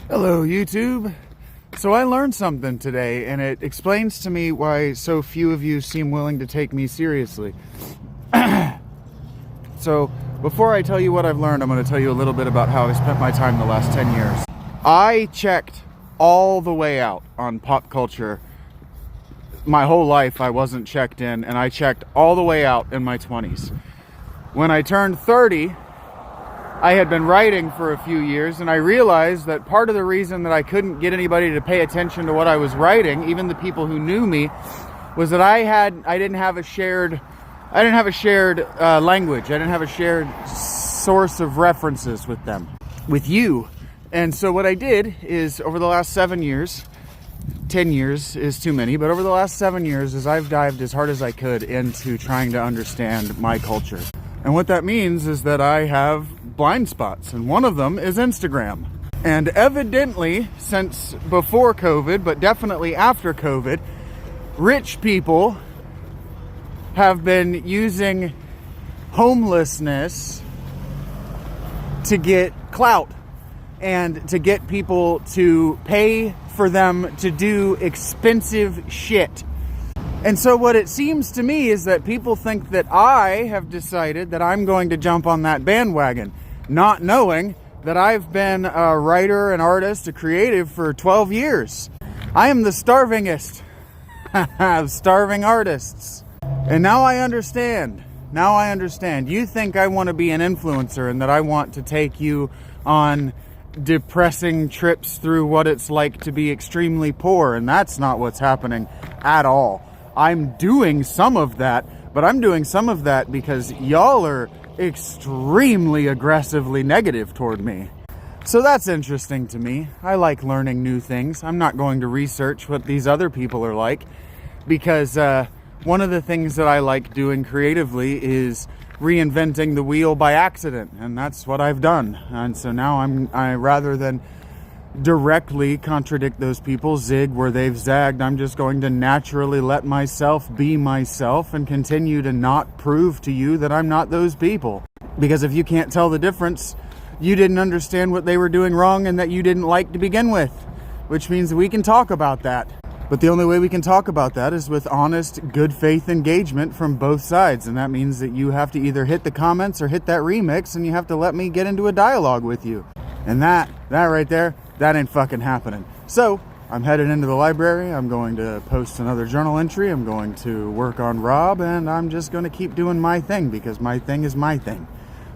Hello, YouTube. So I learned something today, and it explains to me why so few of you seem willing to take me seriously. So before I tell you what I've learned, I'm going to tell you a little bit about how I spent my time the last 10 years. I checked all the way out on pop culture. My whole life I wasn't checked in, and I checked all the way out in my 20s. When I turned 30, I had been writing for a few years, and I realized that part of the reason that I couldn't get anybody to pay attention to what I was writing, even the people who knew me, was that I didn't have a shared language. I didn't have a shared source of references with them, with you. And so what I did is, over the last 7 years, 10 years is too many, but over the last 7 years, is I've dived as hard as I could into trying to understand my culture. And what that means is that I have blind spots, and one of them is Instagram. And evidently, since before COVID, but definitely after COVID, rich people have been using homelessness to get clout and to get people to pay for them to do expensive shit. And so what it seems to me is that people think that I have decided that I'm going to jump on that bandwagon, not knowing that I've been a writer, an artist, a creative for 12 years. I am the starvingest of starving artists. And now I understand. Now I understand. You think I want to be an influencer and that I want to take you on depressing trips through what it's like to be extremely poor, and that's not what's happening at all. I'm doing some of that, but I'm doing some of that because y'all are extremely aggressively negative toward me. So that's interesting to me. I like learning new things. I'm not going to research what these other people are like, because one of the things that I like doing creatively is reinventing the wheel by accident, and that's what I've done. And so now I rather than directly contradict those people, zig where they've zagged, I'm just going to naturally let myself be myself and continue to not prove to you that I'm not those people. Because if you can't tell the difference, you didn't understand what they were doing wrong and that you didn't like to begin with, which means we can talk about that. But the only way we can talk about that is with honest, good faith engagement from both sides. And that means that you have to either hit the comments or hit that remix, and you have to let me get into a dialogue with you. And that right there, that ain't fucking happening. So I'm headed into the library. I'm going to post another journal entry. I'm going to work on Rob, and I'm just going to keep doing my thing, because my thing is my thing.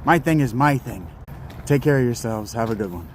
My thing is my thing. Take care of yourselves. Have a good one.